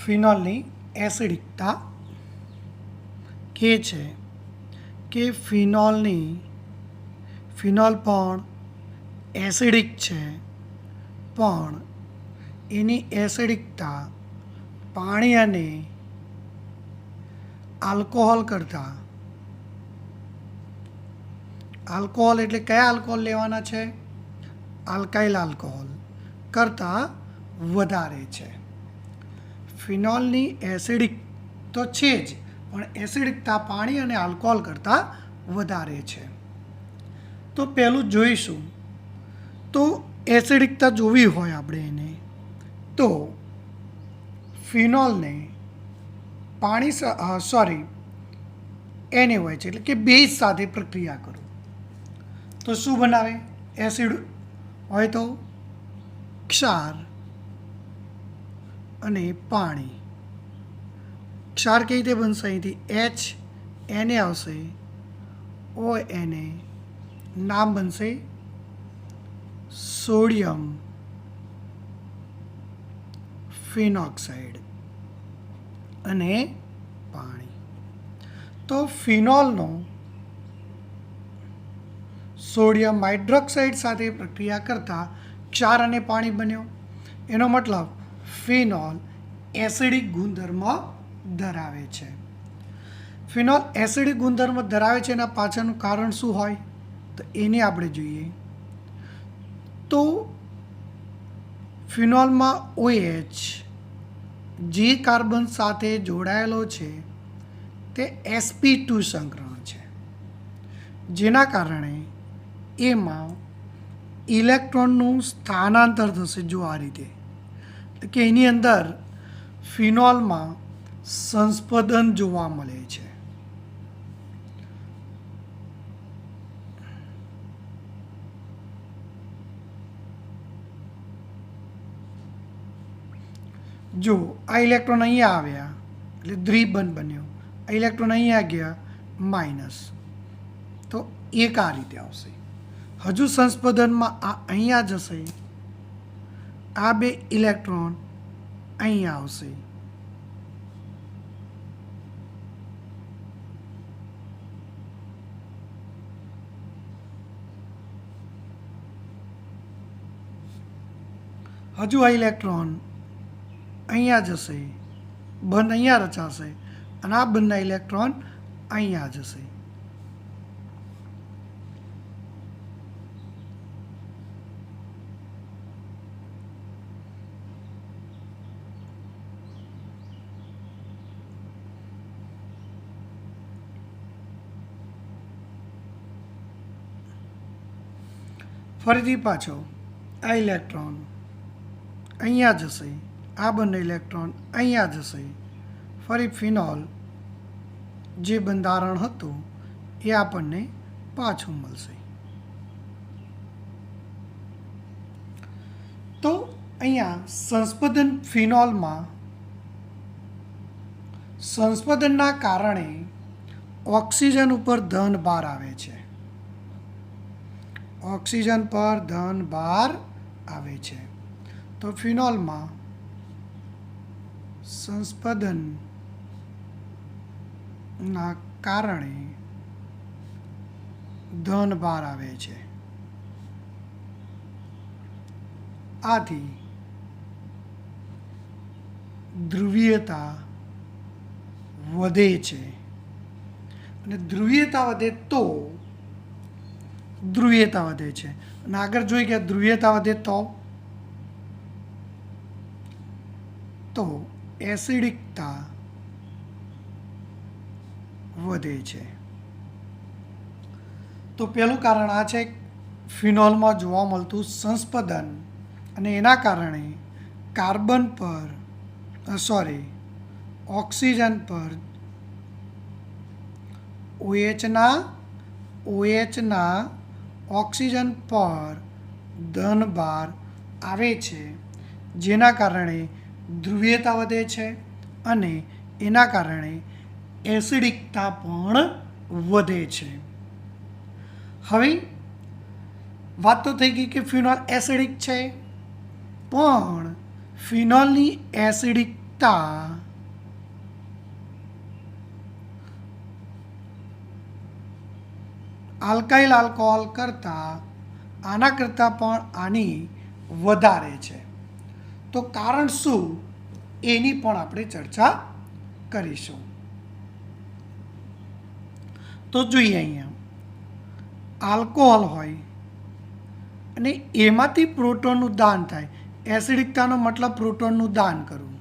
ફિનોલની એસિડિકતા કહે છે કે ફિનોલ પણ એસિડિક છે, પણ એની એસિડિકતા પાણી અને આલ્કોહોલ કરતાં, આલ્કોહોલ એટલે કયા આલ્કોહોલ લેવાના છે? આલ્કાઇલ આલ્કોહોલ કરતાં વધારે છે. ફિનોલની એસિડિક તો છે જ, પણ એસિડિકતા પાણી અને આલ્કોહોલ કરતાં વધારે છે. તો પહેલું જોઈશું. તો એસિડિકતા જોવી હોય આપણે એને, તો ફિનોલને એને હોય છે એટલે કે બેઝ સાથે પ્રક્રિયા કરો તો શું બનાવે? એસિડ હોય તો ક્ષાર અને પાણી. ક્ષાર કઈ રીતે બનશે? અહીંથી HNA આવશે, ONA, નામ બનશે સોડિયમ ફિનોક્સાઇડ અને પાણી. તો ફિનોલનો સોડિયમ હાઇડ્રોક્સાઇડ સાથે પ્રક્રિયા કરતાં ક્ષાર અને પાણી બન્યો. એનો મતલબ ફિનોલ એસિડિક ગુણધર્મ ધરાવે છે. ફિનોલ એસિડિક ગુણધર્મ ધરાવે છે એના પાછળનું કારણ શું હોય તો એને આપણે જોઈએ. તો ફિનોલમાં OH જે કાર્બન સાથે જોડાયેલો છે તે sp2 સંકરણ છે, જેના કારણે એમાં ઇલેક્ટ્રોનનું સ્થાનાંતર થશે. જો આ રીતે કે એની અંદર ફિનોલમાં સંસ્પંદન જોવા મળે છે. જો આ ઇલેક્ટ્રોન અહીંયા આવ્યા એટલે દ્વિબંધ બન્યો, આ ઇલેક્ટ્રોન અહીંયા ગયા માઇનસ, તો એક આ રીતે આવશે. હજુ સંસ્પંદનમાં આ અહીંયા જશે, આ બે ઇલેક્ટ્રોન અહીંયા આવશે. હજુ આ ઇલેક્ટ્રોન અહીંયા જશે, બંધ અહીંયા રચાશે અને આ બંધના ઇલેક્ટ્રોન અહીંયા જશે. ફરીથી પાછો આ ઇલેક્ટ્રોન અહીંયા જશે, આ બંને ઇલેક્ટ્રોન અહીંયા જશે. ફરી ફિનોલ જે બંધારણ હતું એ આપણને પાછું મળશે. તો અહીંયા સંસ્પંદન ફિનોલમાં સંસ્પંદનના કારણે ઓક્સિજન ઉપર ધન ભાર આવે છે. ઓક્સિજન પર ધન ભાર આવે છે. તો ફિનોલમાં સંસ્પંદનના કારણે ધન ભાર આવે છે. આથી ધ્રુવીયતા વધે છે, અને ધ્રુવીયતા વધે તો ધ્રુવીયતા વધે છે. અને આગળ જોઈ કે ધ્રુવીયતા વધે તો એસિડિકતા વધે છે. તો પહેલું કારણ આ છે ફિનોલમાં જોવા મળતું સંસ્પંદન, અને એના કારણે કાર્બન પર ઓક્સિજન પર OHના ઓક્સિજન પર ધનભાર આવે છે, જેના કારણે ધ્રુવીયતા વધે છે અને એના કારણે એસિડિકતા પણ વધે છે. હવે વાત તો થઈ ગઈ કે ફિનોલ એસિડિક છે, પણ ફિનોલની એસિડિકતા આલ્કાઇલ આલ્કોહોલ કરતાં આના કરતાં પણ આની વધારે છે. તો કારણ શું એની પણ આપણે ચર્ચા કરીશું. તો જોઈએ અહીંયા આલ્કોહોલ હોય અને એમાંથી પ્રોટોનનું દાન થાય. એસિડિકતાનો મતલબ પ્રોટોનનું દાન કરવું.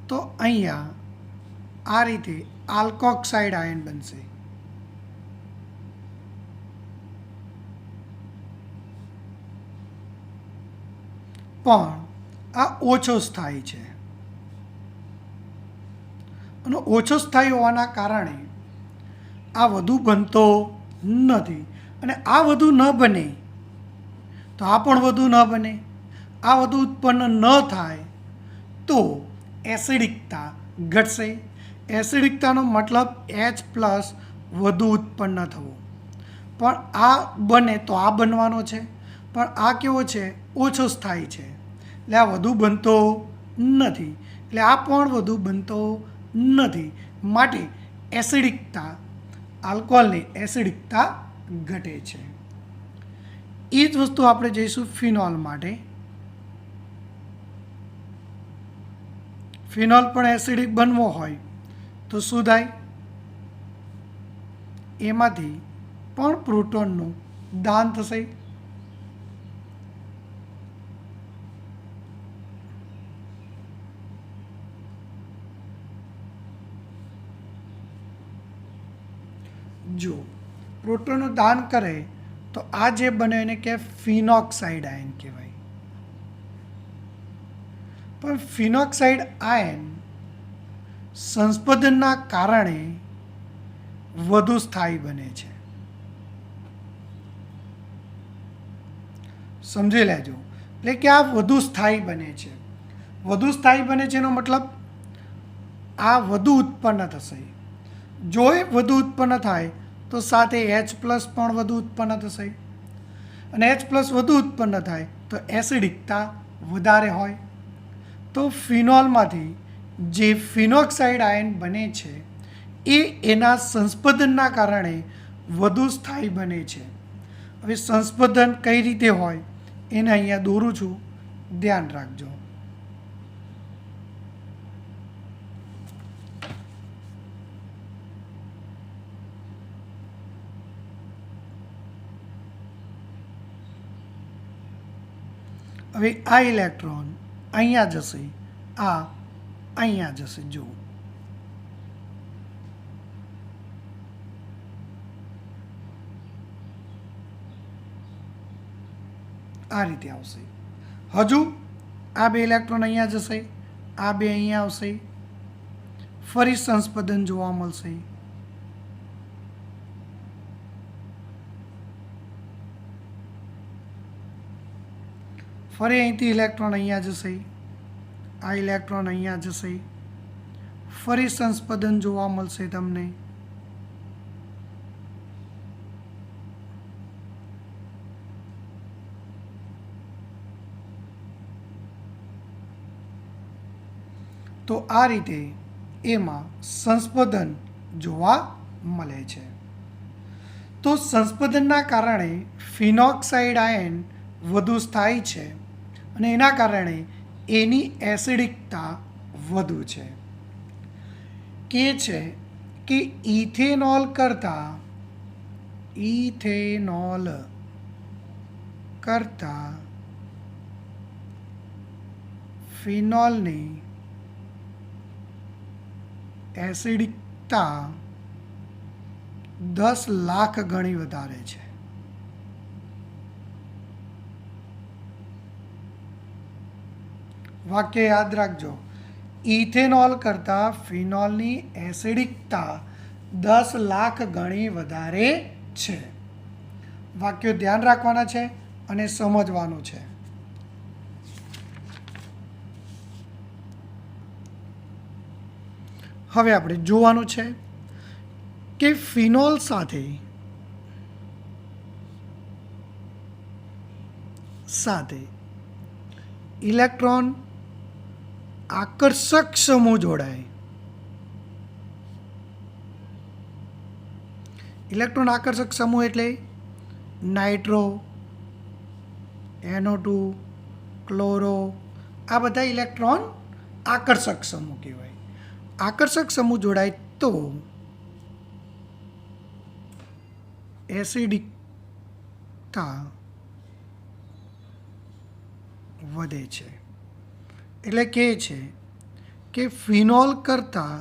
તો અહીંયા આ રીતે આલ્કોક્સાઇડ આયન બનશે. પણ આ ઓછો સ્થાયી છે અને ઓછો સ્થાયી હોવાના કારણે આ વધુ બનતો નથી. અને આ વધુ ન બને તો આ પણ વધુ ન બને. આ વધુ ઉત્પન્ન ન થાય તો એસિડિકતા ઘટશે. એસિડિકતાનો મતલબ H+ વધુ ઉત્પન્ન થવું. પણ આ બને તો આ બનવાનો છે, પણ આ કેવો છે? ઓછો સ્થાયી છે, એટલે આ વધુ બનતો નથી. એટલે આ પણ વધુ બનતો નથી. માટે એસિડિકતા, આલ્કોહોલની એસિડિકતા ઘટે છે. એ જ વસ્તુ આપણે જઈશું ફિનોલ માટે. ફિનોલ પણ એસિડિક બનવો હોય તો શું થાય? એમાંથી પણ પ્રોટોનનું દાન થશે. જો પ્રોટોનનું દાન કરે તો આ જે બને એને કે ફિનોક્સાઇડ આયન કહેવાય. પણ ફિનોક્સાઇડ આયન સંસ્પંદનના કારણે વધુ સ્થાયી બને છે. સમજી લેજો. એટલે કે આ વધુ સ્થાયી બને છે. વધુ સ્થાયી બને છે એનો મતલબ આ વધુ ઉત્પન્ન થશે. જો એ વધુ ઉત્પન્ન થાય તો સાથે H+ પણ વધુ ઉત્પન્ન થશે. અને H+ વધુ ઉત્પન્ન થાય તો એસિડિકતા વધારે હોય. તો ફિનોલમાંથી જે ફિનોક્સાઇડ આયન બને છે એ એના સંસ્પંદનના કારણે વધુ સ્થાયી બને છે. હવે સંસ્પંદન કઈ રીતે હોય એને અહીંયા દોરું છું, ધ્યાન રાખજો. હવે આ ઇલેક્ટ્રોન અહીંયા જશે, આ અહીંયા જશે. જુઓ આ રીતે આવશે. હજુ આ બે ઇલેક્ટ્રોન અહીંયા જશે, આ બે અહીંયા આવશે. ફરી સંસ્પંદન જોવા મળશે. ફરી અહીંથી ઇલેક્ટ્રોન અહીંયા જશે, આ ઇલેક્ટ્રોન અહીંયા જશે. ફરી સંસ્પંદન જોવા મળશે તમને. તો આ રીતે એમાં સંસ્પંદન જોવા મળે છે. તો સંસ્પંદનના કારણે ફિનોક્સાઇડ આયન વધુ સ્થાયી છે અને એના કારણે એની એસિડિકતા વધુ છે. કે છે કે ઇથેનોલ કરતાં ફિનોલની એસિડિકતા 10 લાખ ગણી વધારે છે. વાક્ય યાદ રાખજો. ઇથેનોલ કરતાં ફિનોલની એસિડિકતા 10 લાખ ગણી વધારે છે. વાક્યો ધ્યાન રાખવાના છે અને સમજવાનું છે. હવે આપણે જોવાનું છે કે ફિનોલ સાથે ઇલેક્ટ્રોન આકર્ષક સમૂહ જોડાય. ઇલેક્ટ્રોન આકર્ષક સમૂહ એટલે નાઇટ્રો, NO2, ક્લોરો, આ બધા ઇલેક્ટ્રોન આકર્ષક સમૂહ કહેવાય. આકર્ષક સમૂહ જોડાય તો એસિડિકતા વધે છે. એટલે કહે છે કે ફિનોલ કરતાં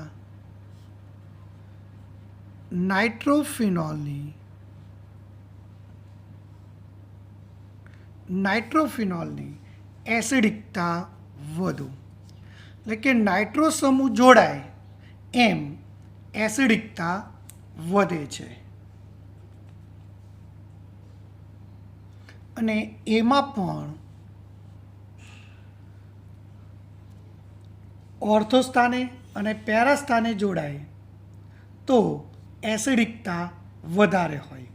નાઇટ્રોફિનોલની એસિડિકતા વધુ. એટલે કે નાઇટ્રો સમૂહ જોડાય એમ એસિડિકતા વધે છે. અને એમાં પણ ઓર્થો સ્થાને અને પેરા સ્થાને જોડાય તો એસિડિકતા વધારે હોય.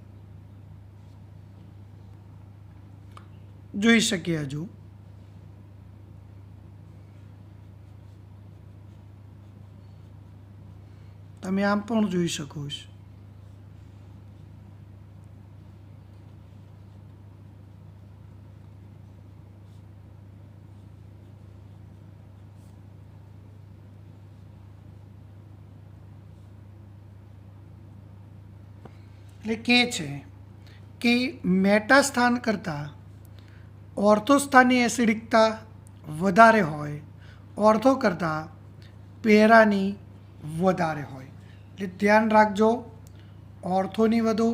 જોઈ શકીએ હજુ તમે આમ પણ જોઈ શકો છો. એટલે કહે છે કે મેટા સ્થાન કરતાં ઓર્થો સ્થાનની એસિડિકતા વધારે હોય, ઓર્થો કરતાં પેરાની વધારે હોય. એટલે ધ્યાન રાખજો, ઓર્થોની વધુ,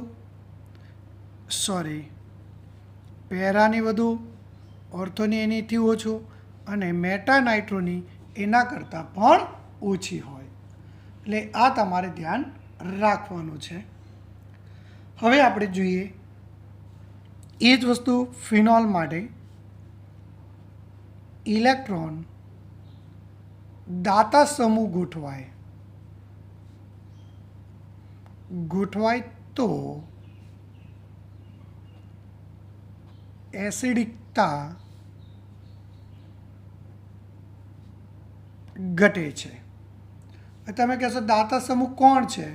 પેરાની વધુ, ઓર્થોની એનીથી ઓછું અને મેટા નાઇટ્રોની એના કરતાં પણ ઓછી હોય. એટલે આ તમારે ધ્યાન રાખવાનું છે. હવે આપણે જોઈએ એ જ વસ્તુ ફિનોલ માટે. ઇલેક્ટ્રોન દાતા સમૂહ ગોઠવાય તો એસિડિકતા ઘટે છે. તમે કહેશો દાતા સમૂહ કોણ છે?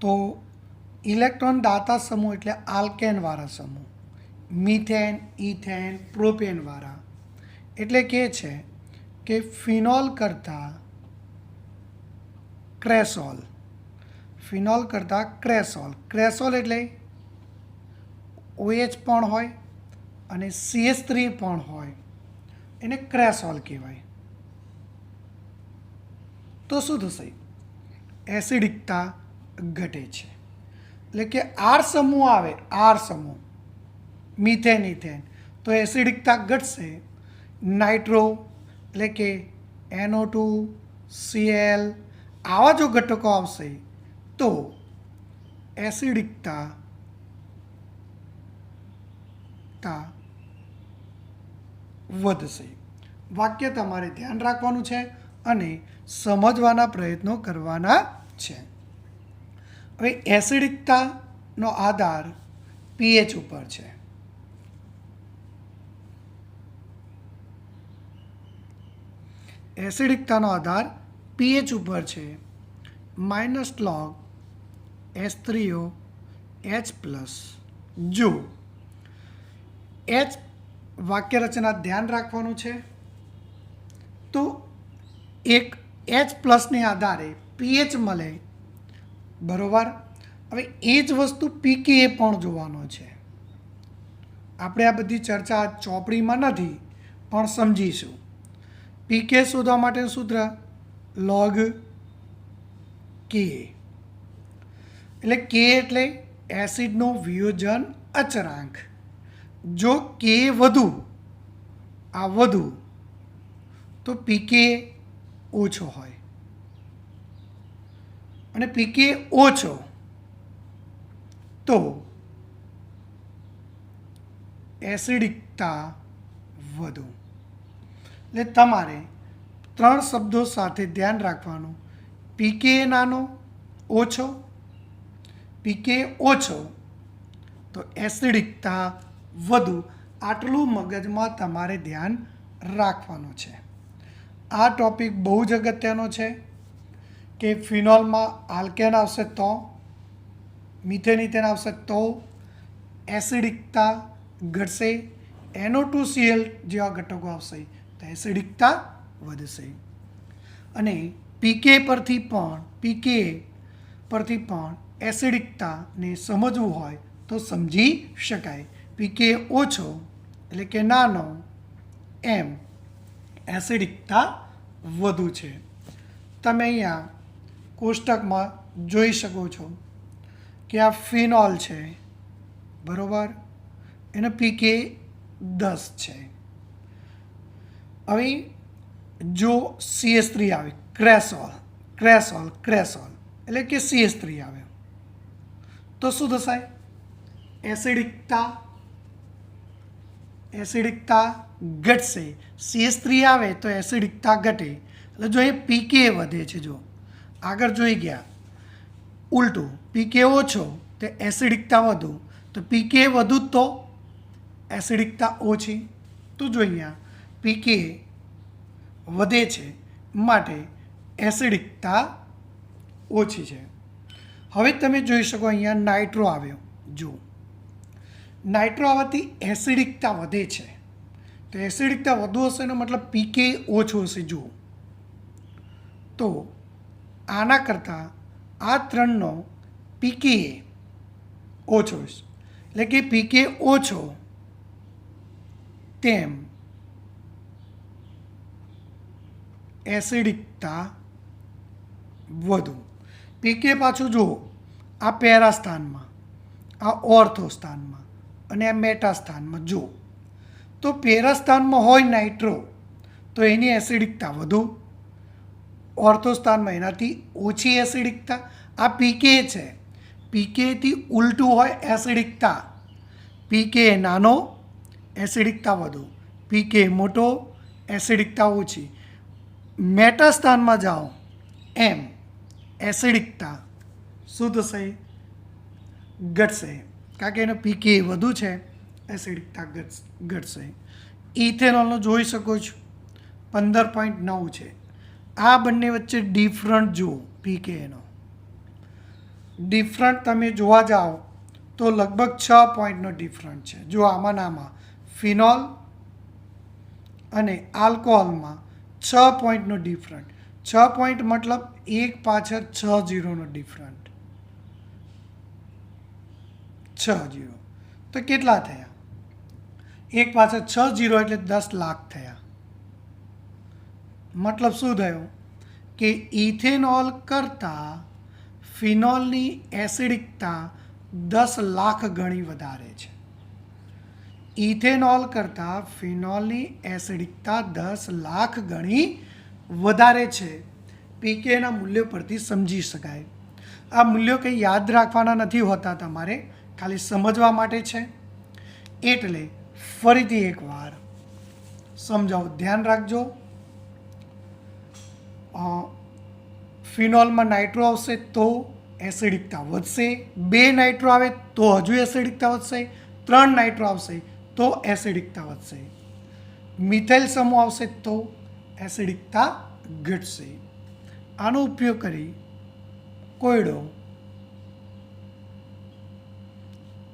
તો ઇલેક્ટ્રોન દાતા સમૂહ એટલે આલ્કેનવાળા સમૂહ, મિથેન, ઇથેન, પ્રોપેનવાળા. એટલે કહે છે કે ફિનોલ કરતાં ક્રેસોલ, ક્રેસોલ એટલે OH પણ હોય અને CH3 પણ હોય, એને ક્રેસોલ કહેવાય. તો શું થશે? એસિડિકતા ઘટે છે. એટલે કે આર સમૂહ આવે, આર સમૂહ, મિથેન, ઇથેન, તો એસિડિકતા ઘટશે. નાઇટ્રો એટલે કે NO2, Cl, આવા જો ઘટકો આવશે તો એસિડિકતા વધશે. વાક્ય તમારે ધ્યાન રાખવાનું છે અને સમજવાના પ્રયત્નો કરવાના છે. હવે એસિડિકતાનો આધાર pH ઉપર છે. એસિડિકતાનો આધાર pH ઉપર છે. -log H3O H+. જો H વાક્ય રચના ધ્યાન રાખવાનું છે તો એક H+ ને આધારે pH મળે, બરોબર. હવે એ જ વસ્તુ pKa પણ જોવાનો છે. આપણે આ બધી ચર્ચા ચોપડીમાં નથી પણ સમજીશું. pKa શોધવા માટેનું સૂત્ર log Ka. એટલે K એટલે એસિડનો વિયોજન અચળાંક. જો K વધુ તો pKa ઓછો હોય અને pKa ઓછો તો એસિડિકતા વધુ. એટલે તમારે 3 શબ્દો સાથે ધ્યાન રાખવાનું. pKa નાનો, ઓછો, pKa ઓછો તો એસિડિકતા વધુ. આટલું મગજમાં તમારે ધ્યાન રાખવાનો છે. આ ટોપિક બહુ જ અગત્યનો છે કે ફિનોલમાં આલ્કેન આવશે તો, મિથેન ઇથેન આવશે તો એસિડિકતા ઘટશે, NO2Cl જેવા ઘટકો આવશે તો એસિડિકતા વધશે. અને પીકે પરથી પણ એસિડિકતાને સમજવું હોય તો સમજી શકાય. પીકે ઓછો એટલે કે નાનો, એમ એસિડિકતા વધુ છે. તમે અહીંયા કોષ્ટકમાં જોઈ શકો છો કે આ ફિનોલ છે, બરાબર, એનો પીકે 10 છે. હવે જો CH3 આવે, ક્રેસોલ એટલે કે CH3 આવે તો શું થશે? એસિડિકતા ઘટશે. CH3 આવે તો એસિડિકતા ઘટે. એટલે જો એ પીકે વધે છે, જો આગળ જોઈ ગયા, ઉલટું પીકે ઓછો તો એસિડિકતા વધુ, તો પીકે વધુ તો એસિડિકતા ઓછી. તો જો અહીંયા પીકે વધે છે માટે એસિડિકતા ઓછી છે. હવે તમે જોઈ શકો અહીંયા નાઇટ્રો આવ્યો, જો નાઇટ્રો આવવાથી એસિડિકતા વધે છે. તો એસિડિકતા વધુ હશે એનો મતલબ પીકે ઓછું હશે. જુઓ તો આના કરતાં આ ત્રણનો પીકે ઓછો છે, એટલે કે પીકે ઓછો તેમ એસિડિકતા વધુ. પીકે પાછું જુઓ, આ પેરા સ્થાનમાં, આ ઓર્થો સ્થાનમાં અને આ મેટા સ્થાનમાં. જુઓ તો પેરા સ્થાનમાં હોય નાઇટ્રો તો એની એસિડિકતા વધુ, ઓર્થો સ્થાનમાં એનાથી ઓછી એસિડિકતા. આ પીકે છે, પીકેથી ઉલટું હોય એસિડિકતા. પીકે નાનો, એસિડિકતા વધુ, પીકે મોટો, એસિડિકતા ઓછી. મેટા સ્થાનમાં જાઓ એમ એસિડિકતા શું થશે? ઘટશે, કારણ કે એનો પીકે વધુ છે, એસિડિકતા ઘટશે. ઇથેનોલનો જોઈ શકો છો 15.9 છે. આ બંને વચ્ચે ડિફરન્ટ જુઓ, પીકેનો ડિફરન્ટ તમે જોવા જાઓ તો લગભગ 6 પોઈન્ટનો ડિફરન્ટ છે. જો આમાં ફિનોલ અને આલ્કોહોલમાં 6 પોઈન્ટનો ડિફરન્ટ. 6 પોઈન્ટ મતલબ એક પાછળ 6 ઝીરોનો ડિફરન્ટ. 6 ઝીરો તો કેટલા થયા? એક પાછળ 6 ઝીરો એટલે 10 લાખ થયા. મતલબ શું થયું કે ઇથેનોલ કરતાં ફિનોલની એસિડિકતા 10 લાખ ગણી વધારે છે. ઇથેનોલ કરતાં ફિનોલની એસિડિકતા 10 લાખ ગણી વધારે છે. પીકેના મૂલ્યો પરથી સમજી શકાય. આ મૂલ્યો કંઈ યાદ રાખવાના નથી હોતા, તમારે ખાલી સમજવા માટે છે. એટલે ફરીથી એકવાર સમજાવો, ધ્યાન રાખજો. ફિનોલમાં નાઇટ્રો આવશે તો એસિડિકતા વધશે, 2 નાઇટ્રો આવે તો હજુ એસિડિકતા વધશે, 3 નાઇટ્રો આવશે તો એસિડિકતા વધશે, મિથાઇલ સમૂહ આવશે તો એસિડિકતા ઘટશે. આનો ઉપયોગ કરી કોયડો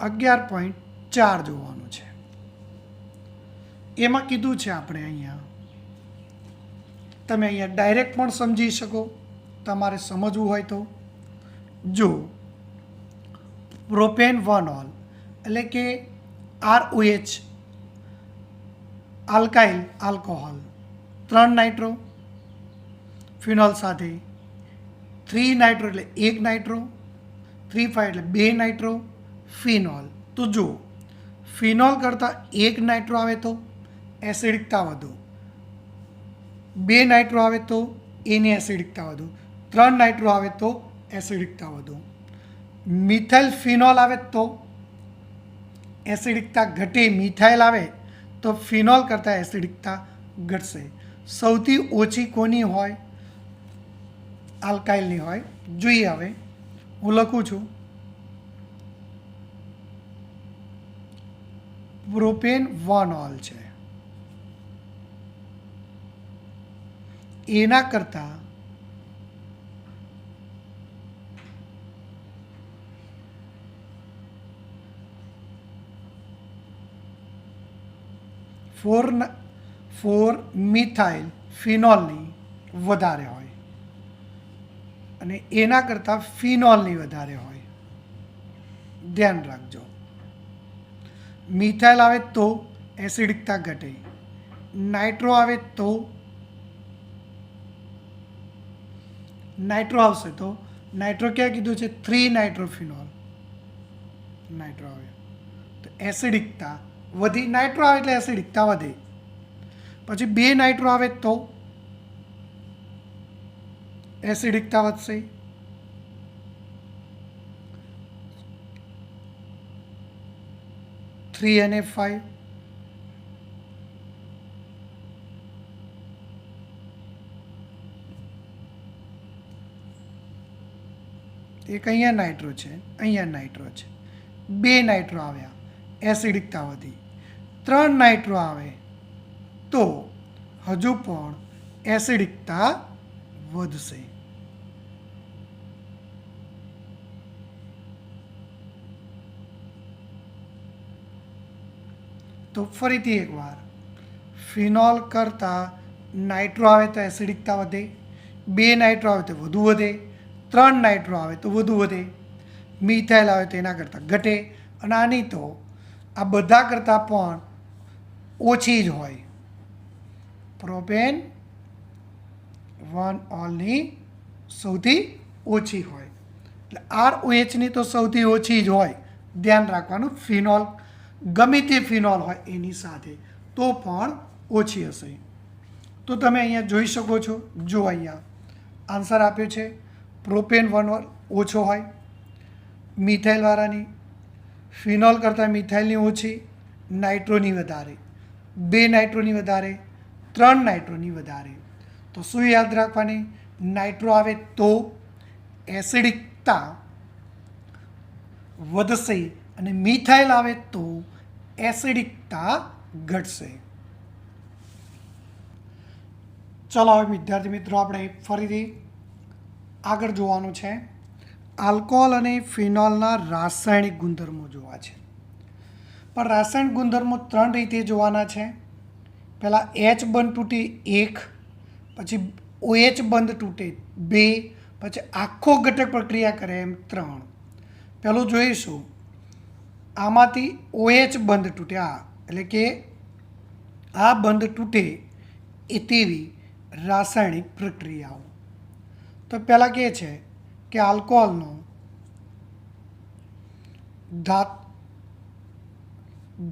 11.4 જોવાનો છે. એમાં કીધું છે આપણે અહીંયા, તમે અહીંયા ડાયરેક્ટ પણ સમજી શકો, તમારે સમજવું હોય તો. જો પ્રોપેન વનોલ એટલે કે ROH alkyl alcohol 3 nitro, phenol સાથે 3 નાઇટ્રો એટલે 1 નાઇટ્રો, 3,5 એટલે 2 નાઇટ્રો, ફિનોલ. તો જો ફિનોલ કરતાં 1 નાઇટ્રો આવે તો એસિડિકતા વધુ, 2 નાઇટ્રો આવે તો એની એસિડિકતા વધુ, 3 નાઇટ્રો આવે તો એસિડિકતા વધુ. મિથાઇલ ફિનોલ આવે તો એસિડિકતા ઘટે, મિથાઇલ આવે તો ફિનોલ કરતાં એસિડિકતા ઘટશે. સૌથી ઓછી કોની હોય? આલ્કાઇલની હોય. જોઈએ હવે હું લખું છું, પ્રોપેન વનોલ છે. એના કરતાં ફોર મિથાઇલ ફિનોલની વધારે હોય અને એના કરતાં ફિનોલની વધારે હોય. ધ્યાન રાખજો. મિથાઇલ આવે તો એસિડિકતા ઘટે, નાઇટ્રો આવે તો નાઇટ્રો આવશે તો નાઇટ્રો ક્યાં કીધું છે? 3 નાઇટ્રોફિનોલ નાઇટ્રો આવે તો એસિડિકતા વધી. નાઇટ્રો આવે એટલે એસિડિકતા વધે. પછી 2 નાઇટ્રો આવે તો એસિડિકતા વધશે. NH5 એક અહીંયા નાઇટ્રો છે, અહીંયા નાઇટ્રો છે. 2 નાઇટ્રો આવ્યા, એસિડિકતા વધી. 3 નાઇટ્રો આવે તો હજુ પણ એસિડિકતા વધશે. તો ફરીથી એકવાર, ફિનોલ કરતાં નાઇટ્રો આવે તો એસિડિકતા વધે, 2 નાઇટ્રો આવે તો વધુ વધે, 3 નાઇટ્રો આવે તો વધુ વધે, મિથાઇલ આવે તો એના કરતાં ઘટે, અને આની તો આ બધા કરતાં પણ ઓછી જ હોય. પ્રોપેન 1 ઓલની સૌથી ઓછી હોય, એટલે ROHની તો સૌથી ઓછી જ હોય. ધ્યાન રાખવાનું, ફિનોલ ગમે તે ફિનોલ હોય એની સાથે તો પણ ઓછી હશે. તો તમે અહીંયા જોઈ શકો છો. જો અહીંયા આન્સર આપ્યો છે, પ્રોપેન 1 ઓછો હોય મિથાઇલવાળાની, ફિનોલ કરતાં મિથાઇલની ઓછી, નાઇટ્રોની વધારે, 2 નાઇટ્રોની વધારે, 3 નાઇટ્રોની વધારે. તો શું યાદ રાખવાની? નાઇટ્રો આવે તો એસિડિકતા વધશે અને મિથાઇલ આવે તો એસિડિકતા ઘટશે. ચલો હવે વિદ્યાર્થી મિત્રો, આપણે ફરીથી આગળ જોવાનું છે. આલ્કોહોલ અને ફિનોલના રાસાયણિક ગુણધર્મો જોવા છે. પણ રાસાયણિક ગુણધર્મો 3 રીતે જોવાના છે. પહેલાં H બંધ તૂટે 1, પછી OH બંધ તૂટે 2, પછી આખો ઘટક પ્રક્રિયા કરે એમ 3. પહેલું જોઈશું, આમાંથી OH બંધ તૂટે, એટલે કે આ બંધ તૂટે એ તેવી રાસાયણિક પ્રક્રિયાઓ. તો પહેલાં કહે છે કે આલ્કોહોલનો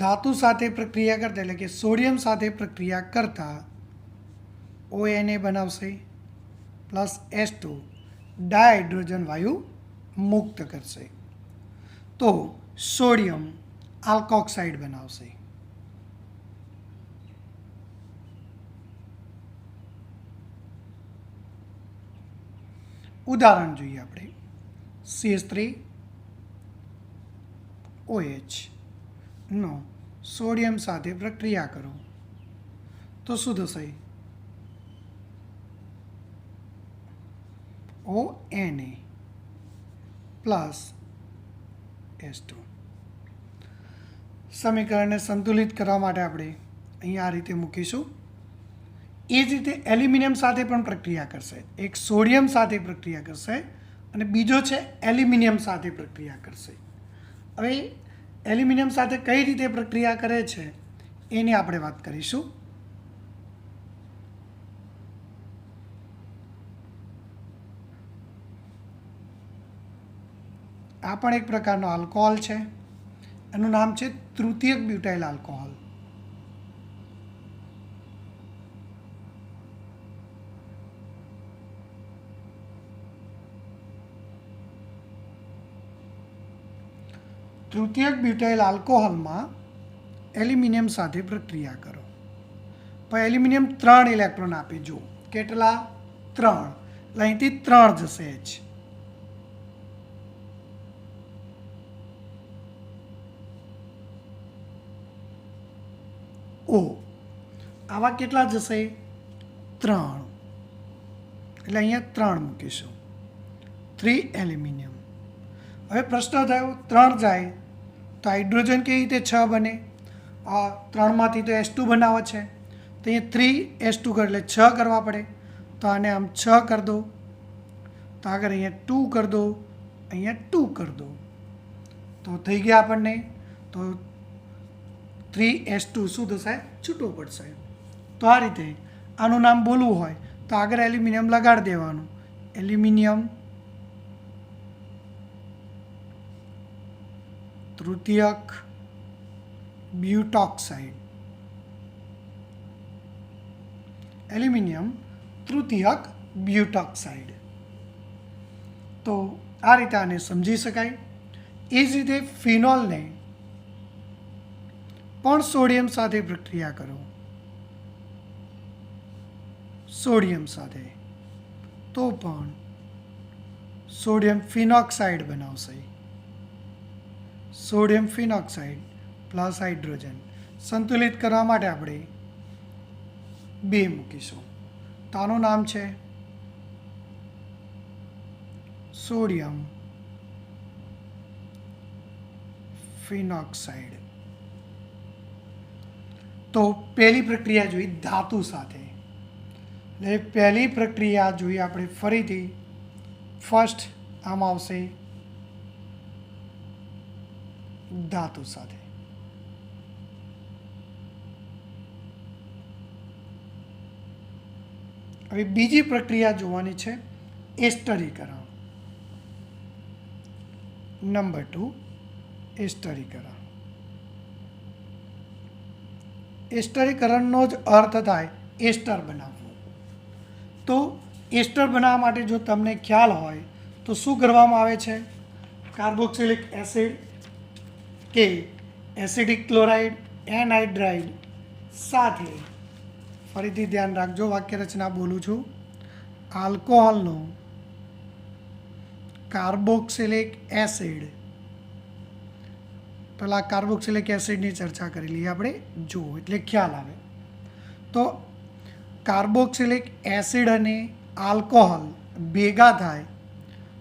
ધાતુ સાથે પ્રક્રિયા કરતા, એટલે કે સોડિયમ સાથે પ્રક્રિયા કરતા ONA બનાવશે પ્લસ H2 ડાયહાઇડ્રોજન વાયુ મુક્ત કરશે તો સોડિયમ આલ્કોક્સાઇડ બનાવશે. ઉદાહરણ જોઈએ આપણે. CH3OH નો સોડિયમ સાથે પ્રક્રિયા કરો તો શું થશે? ONA plus H2. સમીકરણને સંતુલિત કરવા માટે આપણે અહીંયા આ રીતે મૂકીશું. એ જ રીતે એલ્યુમિનિયમ સાથે પણ પ્રક્રિયા કરશે. એક સોડિયમ સાથે પ્રક્રિયા કરશે અને બીજો છે એલ્યુમિનિયમ સાથે પ્રક્રિયા કરશે. હવે એલ્યુમિનિયમ સાથે કઈ રીતે પ્રક્રિયા કરે છે એની આપણે વાત કરીશું. આ પણ એક પ્રકારનો આલ્કોહોલ છે. એનું નામ છે તૃતીયક બ્યુટાઇલ આલ્કોહોલ. તૃતીયક બ્યુટાઇલ આલ્કોહોલમાં એલ્યુમિનિયમ સાથે પ્રક્રિયા કરો. પણ એલ્યુમિનિયમ 3 ઇલેક્ટ્રોન આપે. જો કેટલા? 3. અહીંથી 3 જશે H. O આવા કેટલા જશે? 3. એટલે અહીંયા 3 મૂકીશું, 3 એલ્યુમિનિયમ. હવે પ્રશ્ન થયો 3 જાય તો હાઇડ્રોજન કેવી રીતે 6 બને? 3માંથી તો H2 બનાવે છે, તો અહીંયા 3 H2 કરે એટલે 6 કરવા પડે. તો આને આમ 6 કરી દો, તો આગળ અહીંયા 2 કરી દો, અહીંયા 2 કરી દો, તો થઈ ગયા આપણને. તો 3H2 શું થશે? છૂટું પડશે. તો આ રીતે આનું નામ બોલવું હોય તો આગળ એલ્યુમિનિયમ લગાડી દેવાનું, એલ્યુમિનિયમ તૃતીયક બ્યુટોક્સાઇડ, એલ્યુમિનિયમ તૃતીયક બ્યુટોક્સાઇડ. તો આ રીતે આને સમજી શકાય. એ જ રીતે ફિનોલને પણ સોડિયમ સાથે પ્રક્રિયા કરો, સોડિયમ સાથે, તો પણ સોડિયમ ફિનોક્સાઇડ બનાવશે. સોડિયમ ફિનોક્સાઇડ પ્લસ હાઇડ્રોજન સંતુલિત કરવા માટે આપણે 2 મૂકીશું. તો આનું નામ છે સોડિયમ ફિનોક્સાઇડ. તો પહેલી પ્રક્રિયા જોઈ ધાતુ સાથે, એટલે પહેલી પ્રક્રિયા જોઈએ આપણે ફરીથી. ફર્સ્ટ આમ આવશે ધાતુ સાથે. હવે બીજી પ્રક્રિયા જોવાની છે એસ્ટરીકરણ. નંબર 2 એસ્ટરીકરણ. એસ્ટરીકરણનો જ અર્થ થાય એસ્ટર બનાવવું. તો એસ્ટર બનાવવા માટે જો તમને ખ્યાલ હોય તો શું કરવામાં આવે છે? કાર્બોક્સિલિક એસિડ કે એસિડિક ક્લોરાઇડ એનહાઇડ્રાઇડ સાથે, ફરીથી ધ્યાન રાખજો વાક્ય રચના બોલું છું, આલ્કોહોલનો કાર્બોક્સિલિક એસિડ, પહેલાં કાર્બોક્સિલિક એસિડની ચર્ચા કરી લઈએ આપણે, જો એટલે ખ્યાલ આવે. તો કાર્બોક્સિલિક એસિડ અને આલ્કોહોલ ભેગા થાય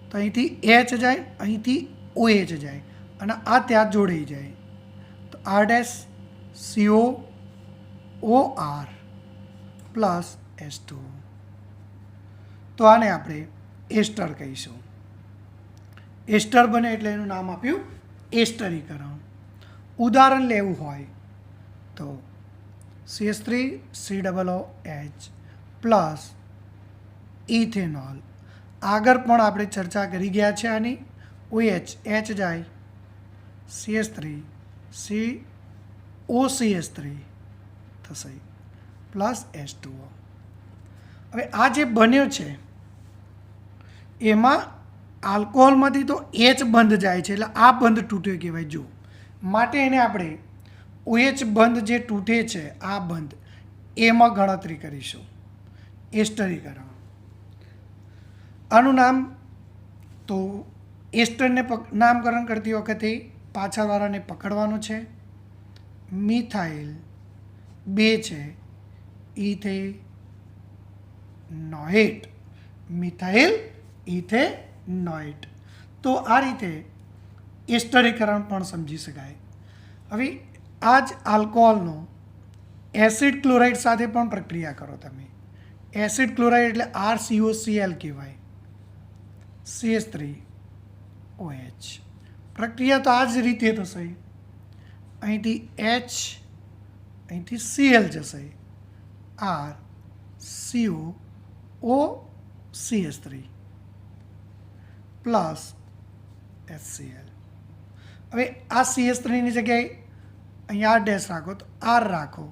તો અહીંથી H જાય, અહીંથી OH જાય અને આ ત્યાં જોડાઈ જાય, તો R-COOR પ્લસ H2. તો આને આપણે એસ્ટર કહીશું. એસ્ટર બને એટલે એનું નામ આપ્યું એસ્ટરીકરણ. ઉદાહરણ લેવું હોય તો CH3COOH પ્લસ ઇથેનોલ. આગળ પણ આપણે ચર્ચા કરી ગયા છે આની. OH H જાય, CH3COCH3 થશે પ્લસ H2O. હવે આ જે બન્યો છે એમાં આલ્કોહોલમાંથી તો H બંધ જાય છે એટલે આ બંધ તૂટ્યો કહેવાય. જો માટે એને આપણે OH બંધ જે તૂટે છે આ બંધ એમાં ગણતરી કરીશું એસ્ટરીકરણ. આનું નામ તો એસ્ટરને નામકરણ કરતી વખતે પાછળવાળાને પકડવાનું છે. મિથાઇલ 2 છે, ઇથેનોએટ, મિથાઇલ ઇથેનોએટ. તો આ રીતે એસ્ટરીકરણ પણ સમજી શકાય. હવે આ જ આલ્કોહોલનો એસિડ ક્લોરાઇડ સાથે પણ પ્રક્રિયા કરો તમે. એસિડ ક્લોરાઇડ એટલે RCOCl કહેવાય, CH3OH. પ્રક્રિયા તો આ જ રીતે થશે. અહીંથી H, અહીંથી Cl જશે, RCOOCH3 પ્લસ HCl. હવે આ CH3ની જગ્યાએ અહીંયા R' રાખો તો R રાખો,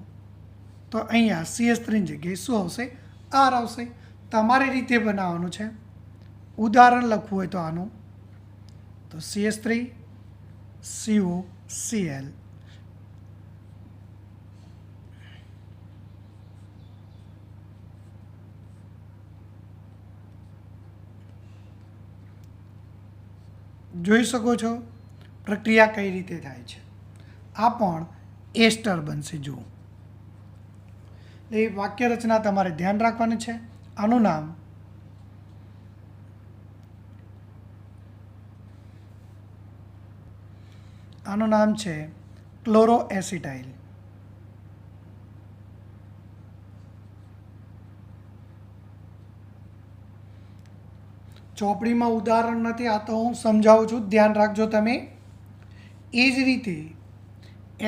તો અહીંયા CH3ની જગ્યાએ શું આવશે? R આવશે. તમારી રીતે બનાવવાનું છે. ઉદાહરણ લખવું હોય તો આનું તો CH3COCl જોઈ શકો છો પ્રક્રિયા કઈ રીતે થાય છે. આ પણ એસ્ટર બનશે. જુઓ, એ વાક્ય રચના તમારે ધ્યાન રાખવાની છે. આનું નામ આનું નામ છે ક્લોરોએસિટાઇલ. ચોપડીમાં ઉદાહરણ નથી, આ તો હું સમજાવું છું, ધ્યાન રાખજો તમે. એ જ રીતે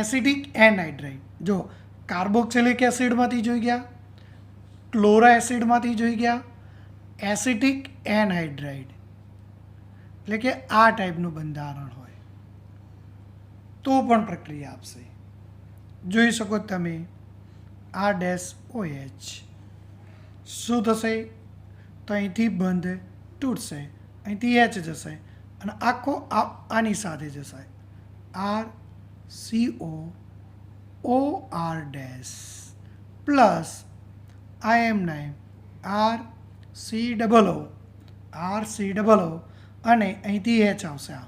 એસિડિક એનહાઇડ્રાઇડ, જો કાર્બોક્સિલિક એસિડમાંથી જોઈ ગયા, ક્લોરો એસિડમાંથી જોઈ ગયા, એસિટિક એનહાઇડ્રાઇડ એટલે કે આ ટાઈપનું બંધારણ હોય તો પણ પ્રક્રિયા આપશે. જોઈ શકો તમે આ ડેશ OH શું થશે? તો અહીંથી બંધ તૂટશે, અહીંથી H જશે અને આખો આની સાથે જશે. RCOOR dash plus IM9 RCOO અને અહીંથી H આવશે, આ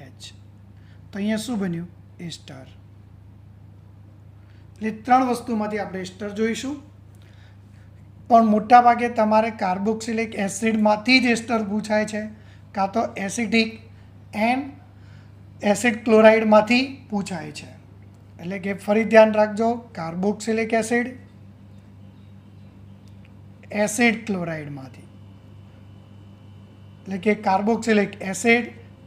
H. તો અહીંયા શું બન્યું? એસ્ટર. એટલે 3 વસ્તુમાંથી આપણે એસ્ટર જોઈશું, પણ મોટાભાગે તમારે કાર્બોક્સિલિક એસિડમાંથી જ એસ્ટર પૂછાય છે, કાં તો એસિટિક એસિડ ક્લોરાઇડમાંથી પૂછાય છે. એટલે કે ફરી ધ્યાન રાખજો, કાર્બોક્સિલિક એસિડ એસિડ ક્લોરાઇડમાંથી, એટલે કે કાર્બોક્સિલિક એસિડ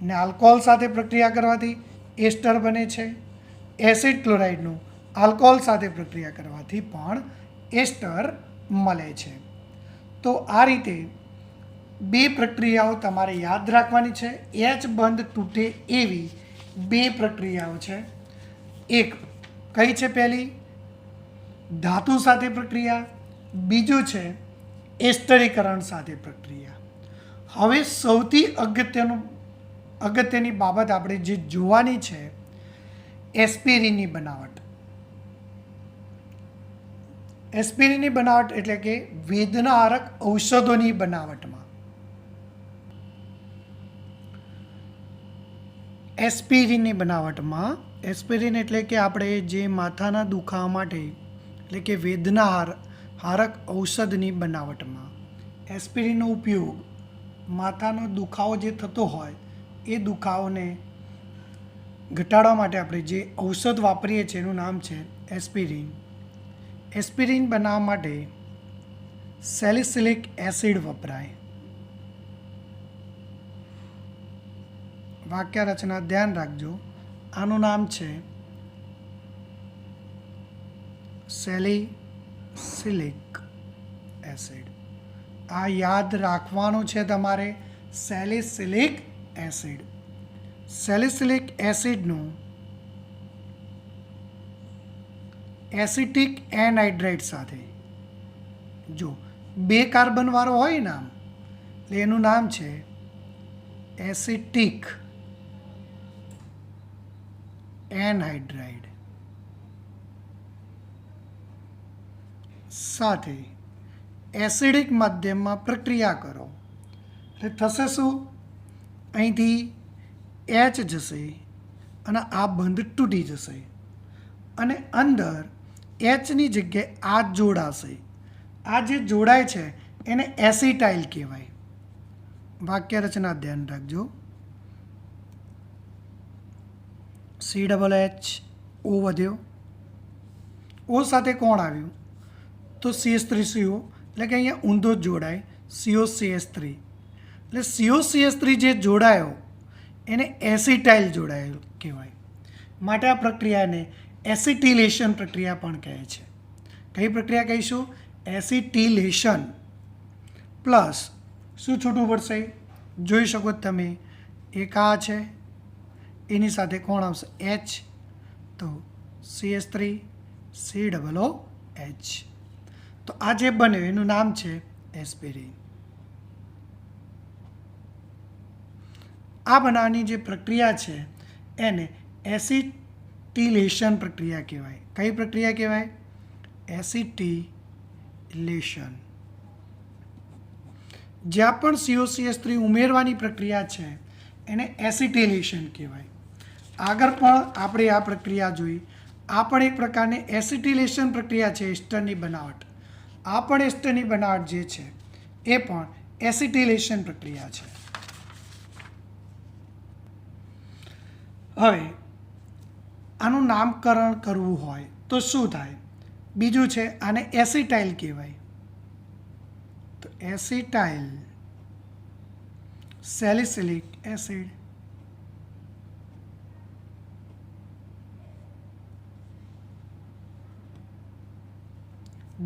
ને આલ્કોહોલ સાથે પ્રક્રિયા કરવાથી એસ્ટર બને છે. એસિડ ક્લોરાઇડનું આલ્કોહોલ સાથે પ્રક્રિયા કરવાથી પણ એસ્ટર મળે છે. તો આ રીતે 2 પ્રક્રિયાઓ તમારે યાદ રાખવાની છે. H બંધ તૂટે એવી 2 પ્રક્રિયાઓ છે. એક કઈ છે? પહેલી ધાતુ સાથે પ્રક્રિયા, બીજું છે એસ્ટરીકરણ સાથે પ્રક્રિયા. હવે સૌથી અગત્યની બાબત આપણે જે જોવાની છે, એસ્પિરિનની બનાવટ. એસ્પિરિનની બનાવટ એટલે કે વેદનાહારક ઔષધોની બનાવટમાં એસ્પિરિન એટલે કે આપણે જે માથાના દુખાવા માટે એટલે કે વેદનાહારક ઔષધની બનાવટમાં એસ્પિરિનનો ઉપયોગ માથાનો દુખાવો જે થતો હોય એ દુખાવોને ઘટાડવા માટે આપણે જે ઔષધ વાપરીએ છીએ એનું નામ છે એસ્પિરિન. એસ્પિરિન બનાવવા માટે સેલિસિલિક એસિડ વપરાય. વાક્ય રચના ધ્યાન રાખજો, આનું નામ છે સેલિસિલિક એસિડ. આ યાદ રાખવાનું છે તમારે, સેલિસિલિક એસિડ. સેલિસિલિક એસિડનું એસિટિક એનહાઇડ્રાઇડ સાથે, જો 2 કાર્બનવાળો હોય ને આમ, એટલે એનું નામ છે એસિટિક એનહાઇડ્રાઇડ સાથે એસિડિક માધ્યમમાં પ્રક્રિયા કરો એટલે થશે શું? અહીંથી H જશે અને આ બંધ તૂટી જશે અને અંદર Hની જગ્યાએ આ જોડાશે. આ જે જોડાય છે એને એસિટાઇલ કહેવાય. વાક્ય રચના ધ્યાન રાખજો. CHH O વધ્યો, O સાથે કોણ આવ્યું? તો CH3CO, એટલે કે અહીંયા ઊંધો જ જોડાય COCH3. એટલે COCH3 જે જોડાયો એને એસિટાઇલ જોડાયેલ કહેવાય. માટે આ પ્રક્રિયાને એસિટિલેશન પ્રક્રિયા પણ કહે છે. કઈ પ્રક્રિયા કહીશું? એસિટિલેશન. પ્લસ શું છૂટું પડશે? જોઈ શકો તમે, એક આ છે, એની સાથે કોણ આવશે? H. તો CH3 COOH. તો આ જે બન્યું એનું નામ છે એસ્પિરિન. આ બનાવવાની જે પ્રક્રિયા છે એને એસિટિલેશન પ્રક્રિયા કહેવાય. કઈ પ્રક્રિયા કહેવાય? એસિટિલેશન. જ્યાં પણ COCH3 ઉમેરવાની પ્રક્રિયા છે એને એસિટિલેશન કહેવાય. આગળ પણ આપણે આ પ્રક્રિયા જોઈ. આ પણ એક પ્રકારની એસિટિલેશન પ્રક્રિયા છે, એસ્ટરની બનાવટ. આ પણ એસ્ટરની બનાવટ જે છે એ પણ એસિટિલેશન પ્રક્રિયા છે. હવે આનું નામકરણ કરવું હોય તો શું થાય? બીજું છે આને એસિટાઇલ કહેવાય. તો એસિટાઇલ સેલિસિલિક એસિડ.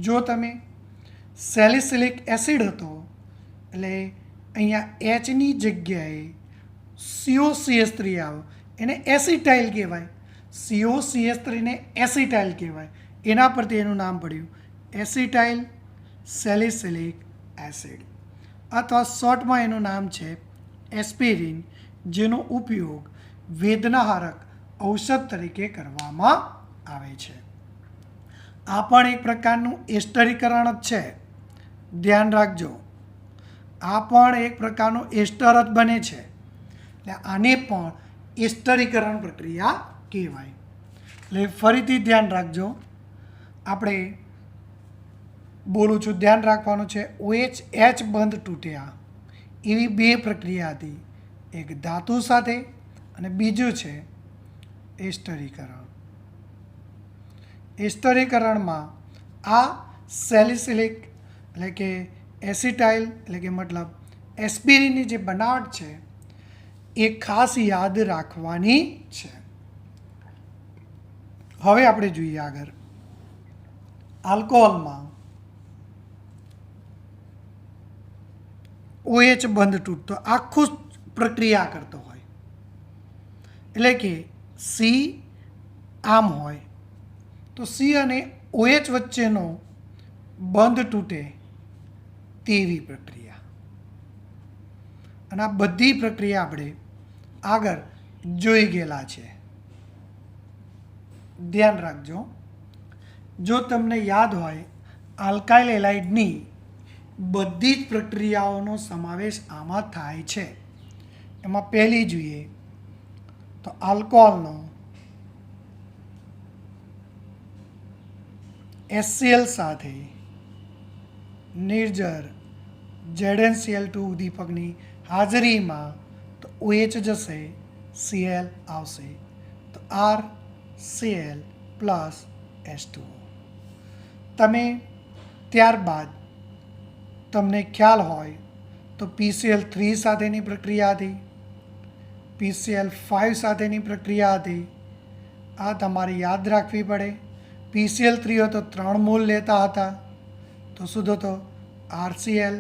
જો તમે સેલિસિલિક એસિડ હતો એટલે અહીંયા એચની જગ્યાએ COCH3 આવે એને એસિટાઇલ કહેવાય. COCH3 ને એસિટાઇલ કહેવાય. એના પરથી એનું નામ પડ્યું એસિટાઇલ સેલિસિલિક એસિડ, અથવા શોર્ટમાં એનું નામ છે એસ્પિરિન, જેનો ઉપયોગ વેદનાહારક ઔષધ તરીકે કરવામાં આવે છે. આ પણ એક પ્રકારનું એસ્ટરીકરણ જ છે, ધ્યાન રાખજો. આ પણ એક પ્રકારનું એસ્ટર જ બને છે, એટલે આને પણ એસ્ટરીકરણ પ્રક્રિયા કહેવાય. એટલે ફરીથી ધ્યાન રાખજો. આપણે બોલું છું, ધ્યાન રાખવાનું છે. OH બંધ તૂટ્યા એવી બે પ્રક્રિયા હતી, એક ધાતુ સાથે અને બીજું છે એસ્ટરીકરણ. એસ્ટરીકરણમાં આ સેલિસિલિક એટલે કે એસિટાઇલ એટલે કે મતલબ એસ્પિરિનની જે બનાવટ છે એ ખાસ યાદ રાખવાની છે. હવે આપણે જોઈએ આગળ. આલ્કોહોલમાં OH બંધ તૂટતો આખું પ્રક્રિયા કરતો હોય, એટલે કે સી આમ હોય તો સી અને OH વચ્ચેનો બંધ તૂટે તેવી પ્રક્રિયા. અને આ બધી પ્રક્રિયા આપણે આગળ જોઈ ગયેલા છે. ધ્યાન રાખજો. જો તમને યાદ હોય, આલ્કાઇલ એલાઇડની બધી જ પ્રક્રિયાઓનો સમાવેશ આમાં થાય છે. એમાં પહેલી જોઈએ તો આલ્કોહોલનો HCl સાથે નિર્જર ZnCl2 ઉદ્દીપકની હાજરીમાં તો OH જશે, Cl આવશે, તો RCl પ્લસ H2O. તમે ત્યારબાદ તમને ખ્યાલ હોય તો PCl3 સાથેની પ્રક્રિયા હતી, PCl5 સાથેની પ્રક્રિયા હતી. આ તમારે યાદ રાખવી પડે. PCl3 હોય તો 3 મોલ લેતા હતા, તો શું થતો RCl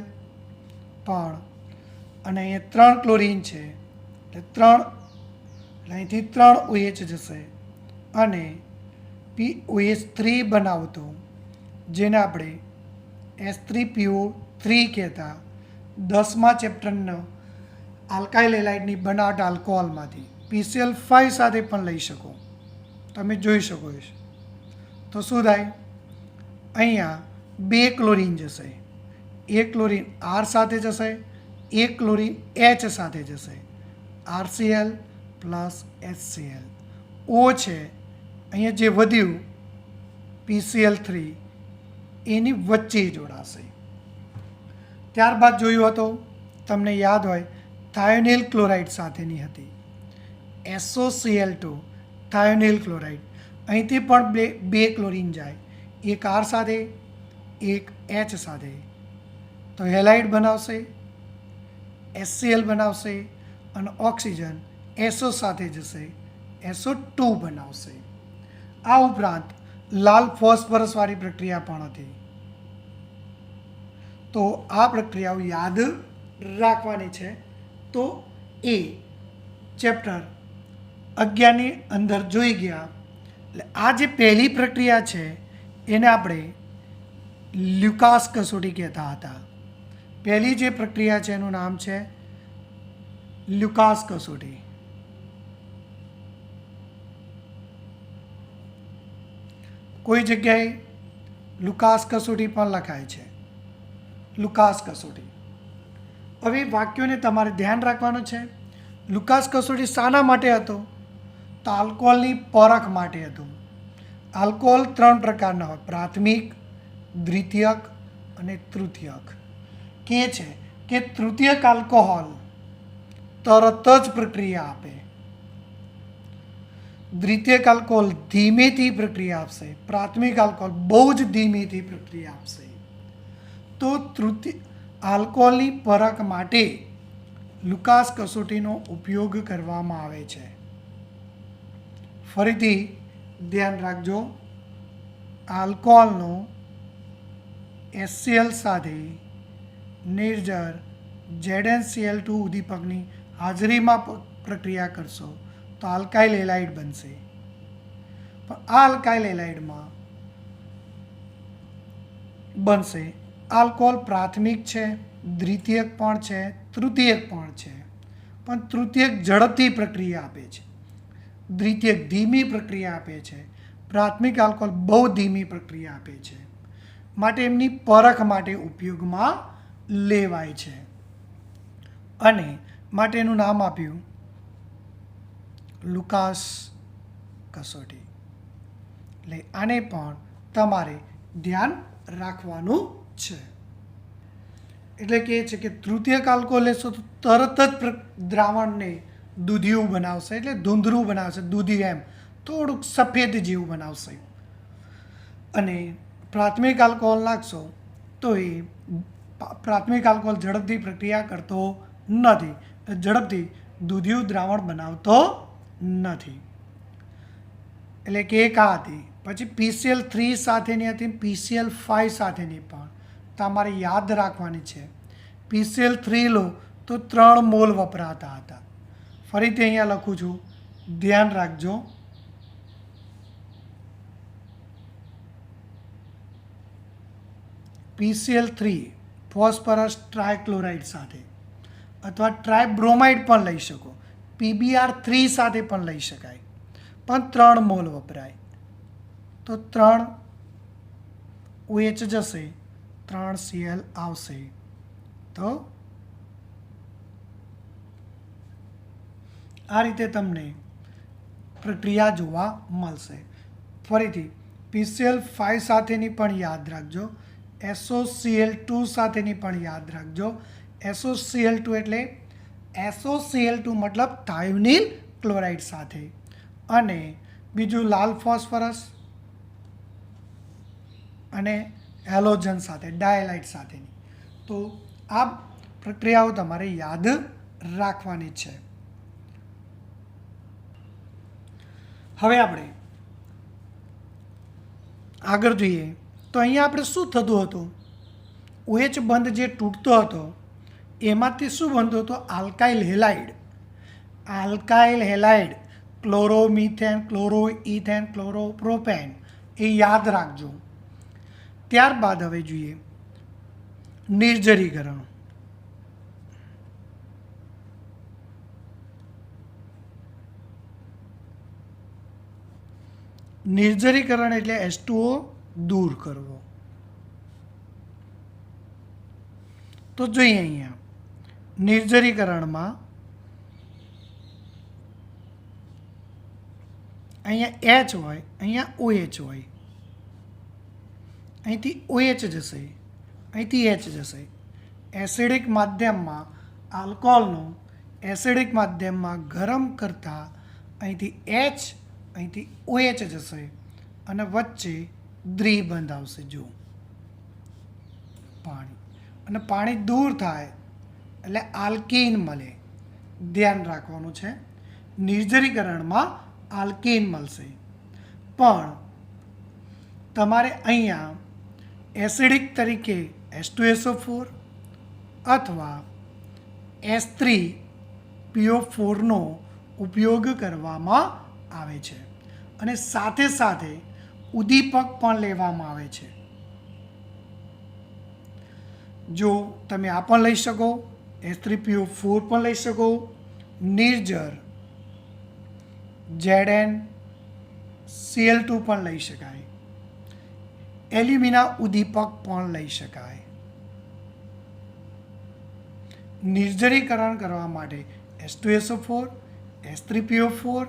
પણ, અને અહીંયા 3 ક્લોરીન છે એટલે અહીંથી 3 OH જશે અને OH3 બનાવતું, જેને આપણે H3PO3 કહેતા. 10મા ચેપ્ટરનો આલ્કાઇલ એલાઇડની બનાવટ આલ્કોહોલમાંથી PCl5 સાથે પણ લઈ શકો, તમે જોઈ શકો છો. તો શું થાય? અહીંયા 2 ક્લોરીન જશે, એક ક્લોરીન R સાથે જશે, એક ક્લોરીન H સાથે જશે, RCl પ્લસ HCl. O છે અહીંયા જે વધ્યું PCl3 એની વચ્ચે જોડાશે. ત્યારબાદ જોયું હતો, તમને યાદ હોય, થાયોનિલ ક્લોરાઇડ સાથેની હતી, SOCl2 થાયોનિલ ક્લોરાઇડ. અહીંથી પણ બે ક્લોરીન જાય, એક R સાથે એક H સાથે, તો હેલાઇડ બનાવશે, HCl બનાવશે અને ઓક્સિજન SO સાથે જશે, SO2 બનાવશે. આ ઉપરાંત લાલ ફોસ્ફરસવાળી પ્રક્રિયા પણ હતી. તો આ પ્રક્રિયાઓ યાદ રાખવાની છે. તો એ ચેપ્ટર 11ની અંદર જોઈ ગયા. એટલે આ જે પહેલી પ્રક્રિયા છે એને આપણે લ્યુકાસ કસોટી કહેતા હતા. પહેલી જે પ્રક્રિયા છે એનું નામ છે લ્યુકાસ કસોટી. કોઈ જગ્યાએ લુકાસ કસોટી પણ લખાય છે, લુકાસ કસોટી. હવે વાક્યોને તમારે ધ્યાન રાખવાનું છે. લુકાસ કસોટી શાના માટે હતો? તો આલ્કોહોલની પરખ માટે હતું. આલ્કોહોલ 3 પ્રકારના હોય, પ્રાથમિક, દ્વિતીયક અને તૃતીયક. કહે છે કે તૃતીયક આલ્કોહોલ તરત જ પ્રક્રિયા આપે, દ્વિતીયક આલ્કોહોલ ધીમેથી પ્રક્રિયા આપશે, પ્રાથમિક આલ્કોહોલ બહુ જ ધીમેથી પ્રક્રિયા આપશે. તો આલ્કોહોલની પરખ માટે લુકાસ કસોટીનો ઉપયોગ કરવામાં આવે છે. ફરીથી ધ્યાન રાખજો, આલ્કોહોલનો HCl સાથે નિર્જર ZnCl2 ઉદ્દીપકની હાજરીમાં પ્રક્રિયા કરશો તો આલ્કાઇલ હેલાઇડ બનશે. પણ આ આલ્કાઇલ હેલાઇડમાં બનશે આલ્કોહોલ પ્રાથમિક છે, દ્વિતીયક પણ છે, તૃતીયક પણ છે. પણ તૃતીયક ઝડપથી પ્રક્રિયા આપે છે, દ્વિતીયક ધીમી પ્રક્રિયા આપે છે, પ્રાથમિક આલ્કોહોલ બહુ ધીમી પ્રક્રિયા આપે છે. માટે એમની પરખ માટે ઉપયોગમાં લેવાય છે અને માટે એનું નામ આપ્યું લુકાસ કસોટી. એટલે આને પણ તમારે ધ્યાન રાખવાનું છે. એટલે કે છે કે તૃતીયક આલ્કોહોલ લેશો તો તરત જ દ્રાવણને દૂધિયું બનાવશે, એટલે ધૂંધળું બનાવશે, દૂધી એમ થોડુંક સફેદ જેવું બનાવશે. અને પ્રાથમિક આલ્કોહોલ નાખશો તો એ પ્રાથમિક આલ્કોહોલ ઝડપથી પ્રક્રિયા કરતો નથી, ઝડપથી દૂધિયું દ્રાવણ બનાવતો નથી. એટલે કે એક આ હતી. પછી PCl3 સાથેની હતી, PCl5 સાથેની પણ તમારે યાદ રાખવાની છે. PCl3 લો તો 3 મોલ વપરાતા હતા. ફરીથી અહીંયા લખું છું, ધ્યાન રાખજો. PCl3 ફોસ્ફરસ ટ્રાયક્લોરાઇડ સાથે અથવા ટ્રાયબ્રોમાઇડ પણ લઈ શકો, PBr3 સાથે પણ લઈ શકાય, પણ 3 મોલ વપરાય. તો 3 OH જશે, 3 Cl આવશે. તો આ રીતે તમને પ્રક્રિયા જોવા મળશે. ફરીથી PCl5 સાથેની પણ યાદ રાખજો, SOCl2 સાથેની પણ યાદ રાખજો. SOCl2 એટલે SOCl2 મતલબ થાયોનિલ ક્લોરાઇડ સાથે, અને બીજું લાલ ફોસ્ફરસ અને હેલોજન સાથે, ડાયલાઇટ સાથેની. તો આ પ્રક્રિયાઓ તમારે યાદ રાખવાની છે. હવે આપણે આગળ જોઈએ તો અહીંયા આપણે શું થતું હતું, OH બંધ જે તૂટતો હતો એમાંથી શું બનતું હતું, alkyl halide. Alkyl halide chloromethane, chloroethane, chloropropane એ યાદ રાખજો. ત્યારબાદ હવે જોઈએ નિર્જરીકરણ. નિર્જરીકરણ એટલે H2O દૂર કરવો. તો જોઈએ અહીંયા નિર્જરીકરણમાં અહીંયા H હોય, અહીંયા OH હોય. અહીંથી OH જશે, અહીંથી H જશે. એસિડિક માધ્યમમાં આલ્કોહોલનું એસિડિક માધ્યમમાં ગરમ કરતાં અહીંથી H, અહીંથી OH જશે અને વચ્ચે દ્વિબંધ આવશે. જો પાણી, અને પાણી દૂર થાય એટલે આલ્કીન મળે. ધ્યાન રાખવાનું છે, નિર્જરીકરણમાં આલ્કીન મળશે. પણ તમારે અહીંયા એસિડિક તરીકે H2SO4 અથવા H3PO4 નો ઉપયોગ કરવામાં આવે છે, અને સાથે સાથે ઉદ્દીપક પણ લેવામાં આવે છે. જો તમે આ પણ લઈ શકો, H3PO4 પણ લઈ શકો, નિર્જર ZnCl2 પણ લઈ શકાય, એલ્યુમિના ઉદ્દીપક પણ લઈ શકાય. નિર્જરીકરણ કરવા માટે H2SO4, H3PO4,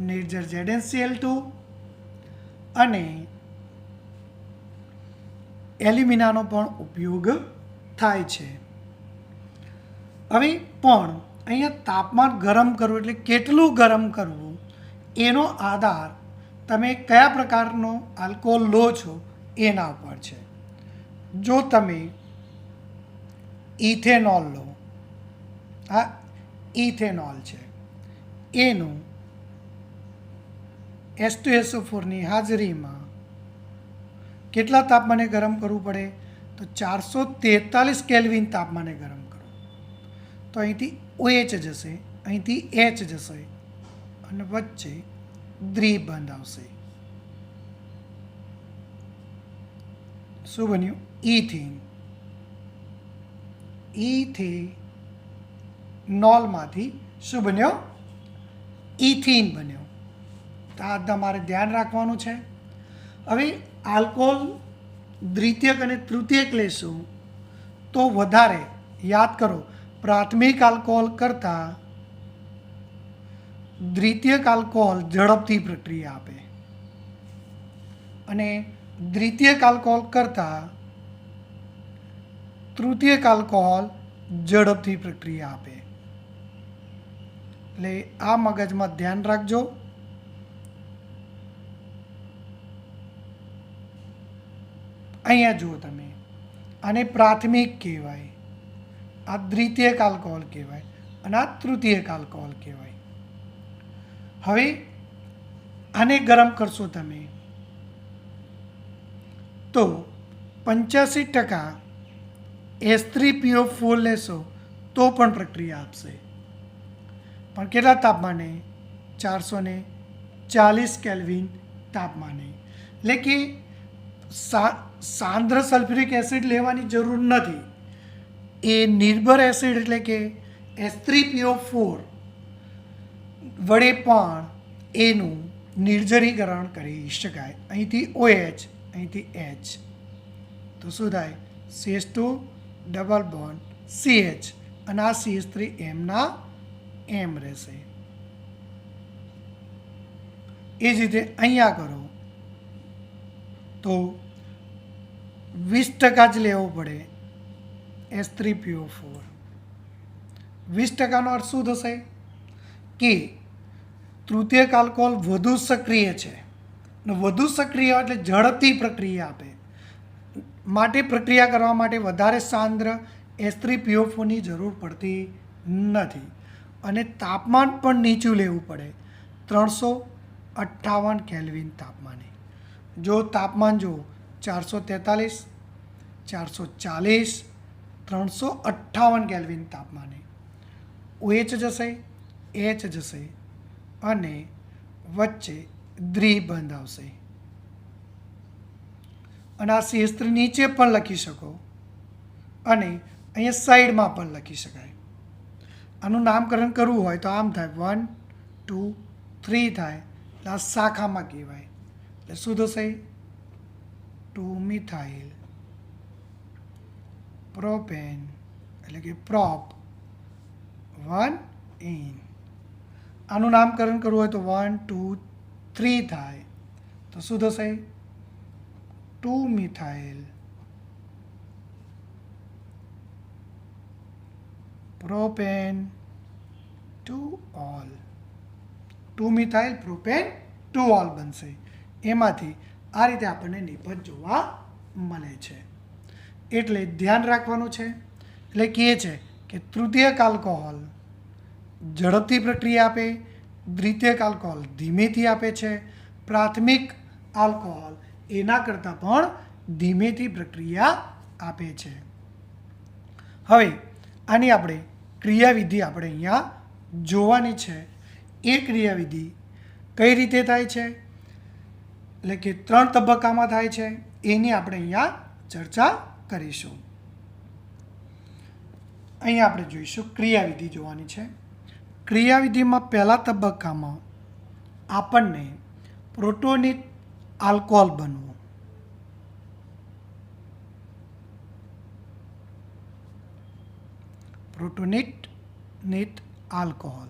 નિર્જર ZnCl2 અને એલ્યુમિનાનો પણ ઉપયોગ થાય છે. હવે પણ અહીંયા તાપમાન ગરમ કરવું એટલે કેટલું ગરમ કરવું એનો આધાર તમે કયા પ્રકારનો આલ્કોહોલ લો છો એના ઉપર છે. જો તમે ઇથેનોલ લો, આ ઇથેનોલ છે, એનું H2SO4 ની હાજરીમાં કેટલા તાપમાને ગરમ કરવું પડે? તો 443 કેલ્વિન તાપમાને ગરમ કરો. તો અહીંથી OH જશે, અહીંથી H જશે અને વચ્ચે દ્વિબંધ આવશે. શું બન્યું? ઇથીન. ઇથેનોલમાંથી શું બન્યો? ઇથીન બન્યો. તો આ તમારે ધ્યાન રાખવાનું છે. હવે આલ્કોહોલ દ્વિતીયક અને તૃતીયક લેશું તો વધારે યાદ કરો, પ્રાથમિક આલ્કોહોલ કરતાં દ્વિતીયક આલ્કોહોલ ઝડપથી પ્રક્રિયા આપે અને દ્વિતીયક આલ્કોહોલ કરતાં તૃતીયક આલ્કોહોલ ઝડપથી પ્રક્રિયા આપે. એટલે આ મગજમાં ધ્યાન રાખજો. અહીંયા જુઓ તમે, આને પ્રાથમિક કહેવાય, આ દ્વિતીયક આલ્કોહોલ કહેવાય અને આ તૃતીયક આલ્કોહોલ કહેવાય. હવે આને ગરમ કરશો તમે તો 85% H3PO4 લેશો તો પણ પ્રક્રિયા આપશે, પણ કેટલા તાપમાને? 440 કેલ્વિન તાપમાને. એટલે કે સાંદ્ર સલ્ફ્યુરિક એસિડ લેવાની જરૂર નથી. એ નિર્ભર એસિડ એટલે કે H3PO4 વડે પણ એનું નિર્જરીકરણ કરી શકાય. અહીંથી OH, અહીંથી H, તો શું થાય? CH2 ડબલ બોન્ડ CH અને આ CH3 એમના એમ રહેશે. એ જ રીતે અહીંયા કરો તો 20% જ લેવો પડે H3PO4. 20%નો અર્થ શું થશે? કે તૃતીયક આલ્કોહોલ વધુ સક્રિય છે અને વધુ સક્રિય એટલે ઝડપથી પ્રક્રિયા આપે, માટે પ્રક્રિયા કરવા માટે વધારે સાંદ્ર H3PO4 ની જરૂર પડતી નથી અને તાપમાન પણ નીચું લેવું પડે, 358 કેલ્વિન તાપમાને. જો તાપમાન જો 443, 440, 358 કેલ્વિન તાપમાને OH જશે, H જશે અને વચ્ચે દ્વિબંધ આવશે. અને આ CH3 નીચે પણ લખી શકો અને અહીંયા સાઈડમાં પણ લખી શકાય. આનું નામકરણ કરવું હોય તો આમ થાય, 1, 2, 3 થાય એટલે આ શાખામાં કહેવાય. એટલે શું થશે? 2-મિથાઇલ પ્રોપેન એટલે કે પ્રોપ 1-ઈન. આનું નામકરણ કરવું હોય તો 1, 2, 3 થાય તો શું થશે? 2-મિથાઇલ પ્રોપેન 2-ઓલ. 2-મિથાઇલ પ્રોપેન 2-ઓલ બનશે. એમાંથી આ રીતે આપણને નિપજ જોવા મળે છે. એટલે ધ્યાન રાખવાનું છે. એટલે કહે છે કે તૃતીયક આલ્કોહોલ ઝડપથી પ્રક્રિયા આપે, દ્વિતીયક આલ્કોહોલ ધીમેથી આપે છે, પ્રાથમિક આલ્કોહોલ એના કરતાં પણ ધીમેથી પ્રક્રિયા આપે છે. હવે આની આપણે ક્રિયાવિધિ આપણે અહીંયા જોવાની છે. એ ક્રિયાવિધિ કઈ રીતે થાય છે, એટલે કે 3 તબક્કામાં થાય છે, એની આપણે અહીંયા ચર્ચા કરીશું. અહીંયા આપણે જોઈશું ક્રિયાવિધિ જોવાની છે. ક્રિયાવિધિમાં પહેલા તબક્કામાં આપણને પ્રોટોનિક આલ્કોહોલ બનવું, પ્રોટોનિક આલ્કોહોલ.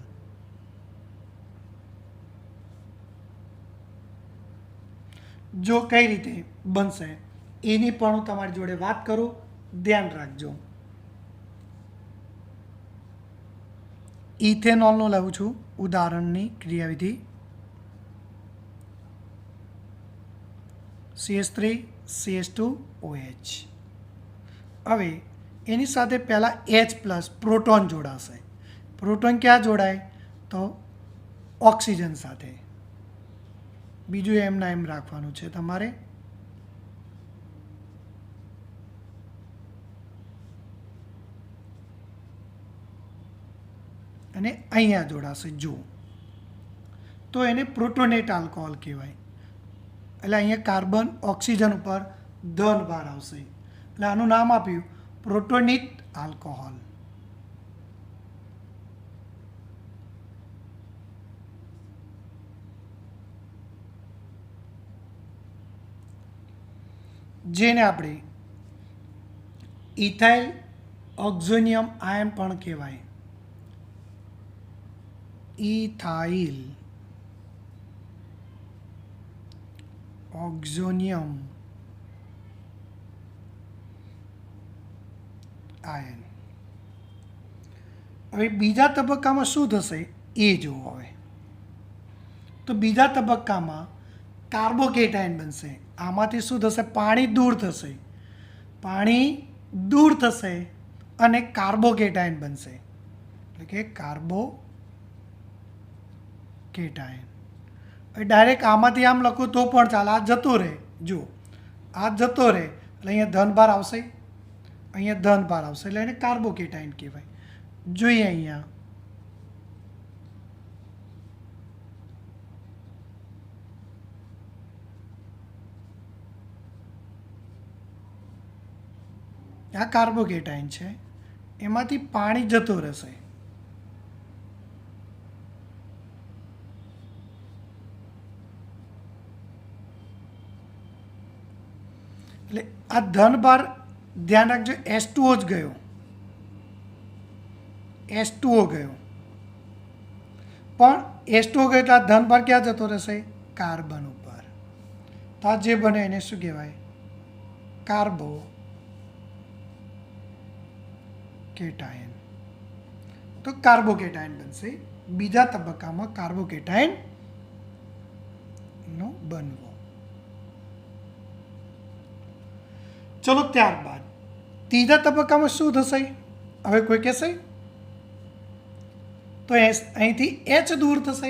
જો કઈ રીતે બનશે એની પણ હું તમારી જોડે વાત કરું, ધ્યાન રાખજો. ઇથેનોલનું લઉં છું ઉદાહરણની ક્રિયાવિધિ. CH3 CH2 OH. હવે એની સાથે પહેલાં H પ્લસ પ્રોટોન જોડાશે. પ્રોટોન ક્યાં જોડાય? તો ઓક્સિજન સાથે. બીજું એમના એમ રાખવાનું છે તમારે. અને અહીંયા જોડાશે જો, તો એને પ્રોટોનેટ આલ્કોહોલ કહેવાય. એટલે અહીંયા કાર્બન ઓક્સિજન ઉપર ધન ભાર આવશે, એટલે આનું નામ આપ્યું પ્રોટોનેટ આલ્કોહોલ. જેને આપણે ઇથાઇલ ઓક્ઝોનિયમ આયન પણ કહેવાય. Ethyl oxonium ion. હવે બીજા તબક્કામાં શું થશે એ જુઓ. હવે તો બીજા તબક્કામાં કાર્બોકેટાયન બનશે. આમાંથી શું થશે? પાણી દૂર થશે. પાણી દૂર થશે અને કાર્બોકેટાયન બનશે, એટલે કે કાર્બોકેટાયન. હવે ડાયરેક્ટ આમાંથી આમ લખું તો પણ ચાલે, આ જતો રહે. જો આ જતો રહે એટલે અહીંયા ધનભાર આવશે, અહીંયા ધનભાર આવશે, એટલે એને કાર્બોકેટાયન કહેવાય. જોઈએ અહીંયા આ કાર્બોકેટાયન છે, એમાંથી પાણી જતું રહેશે. એટલે આ ધનભાર ધ્યાન રાખજો, H2O જ ગયો, H2O ગયો. પણ H2O ગયો એટલે આ ધનભાર ક્યાં જતો રહેશે? કાર્બન ઉપર. તો આ જે બને એને શું કહેવાય? કાર્બોકેટાયન. તો કાર્બોકેટાયન બનશે. બીજા તબક્કામાં કાર્બોકેટાયન નો બનવો. ચલો ત્યારબાદ ત્રીજા તબક્કામાં શું થશે? હવે કોઈ કહેશે? તો અહીંથી H દૂર થશે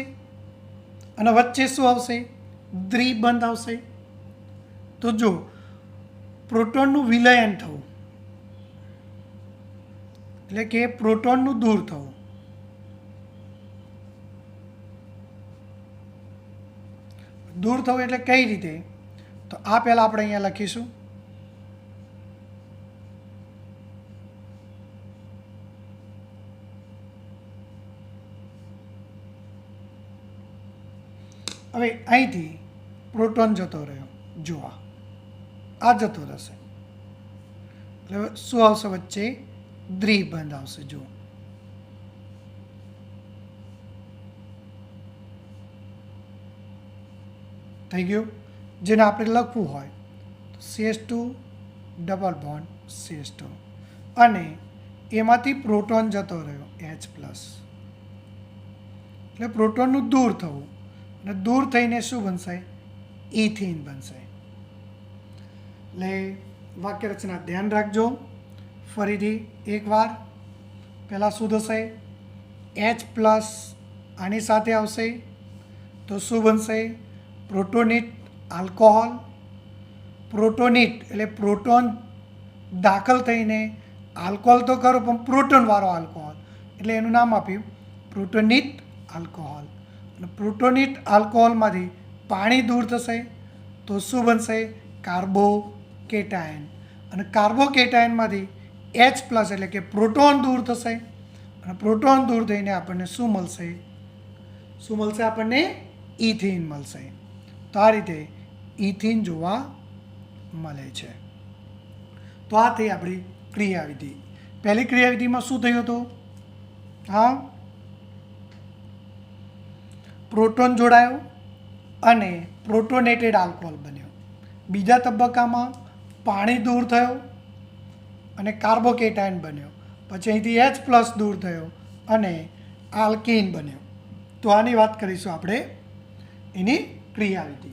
અને વચ્ચે શું આવશે? દ્વિબંધ આવશે. તો જો પ્રોટોનનું વિલયન થવું, એટલે કે પ્રોટોનનું દૂર થવું. દૂર થવું એટલે કઈ રીતે? તો આ પહેલાં આપણે અહીંયા લખીશું. હવે અહીંથી પ્રોટોન જતો રહ્યો, જો આ જતો રહેશે, એટલે શું આવશે? વચ્ચે દ્વિબંધ આવશે. જો થઈ ગયું. જેને આપણે લખવું હોય તો CH2 ડબલ બોન્ડ CH2, અને એમાંથી પ્રોટોન જતો રહ્યો H પ્લસ, એટલે પ્રોટોનનું દૂર થવું, અને દૂર થઈને શું બનશે? ઇથીન બનશે. એટલે વાક્ય રચના ધ્યાન રાખજો. ફરીથી એકવાર પહેલાં શું થશે? H પ્લસ આની સાથે આવશે તો શું બનશે? પ્રોટોનેટ આલ્કોહોલ. પ્રોટોનેટ એટલે પ્રોટોન દાખલ થઈને આલ્કોહોલ તો કરો પણ પ્રોટોનવાળો આલ્કોહોલ, એટલે એનું નામ આપ્યું પ્રોટોનેટ આલ્કોહોલ. અને પ્રોટોનેટ આલ્કોહોલમાંથી પાણી દૂર થશે તો શું બનશે? કાર્બોકેટાયન. અને કાર્બોકેટાયનમાંથી H પ્લસ એટલે કે પ્રોટોન દૂર થશે, અને પ્રોટોન દૂર થઈને આપણને શું મળશે? શું મળશે? આપણને ઇથીન મળશે. તો આ રીતે ઇથીન જોવા મળે છે. તો આ થઈ આપણી ક્રિયાવિધિ. પહેલી ક્રિયાવિધિમાં શું થયું હતું? હા, પ્રોટોન જોડાયો અને પ્રોટોનેટેડ આલ્કોહોલ બન્યો. બીજા તબક્કામાં પાણી દૂર થયો અને કાર્બોકેટાયન બન્યો. પછી અહીંથી H પ્લસ દૂર થયો અને આલ્કીન બન્યો. તો આની વાત કરીશું આપણે, એની ક્રિયાવિધિ.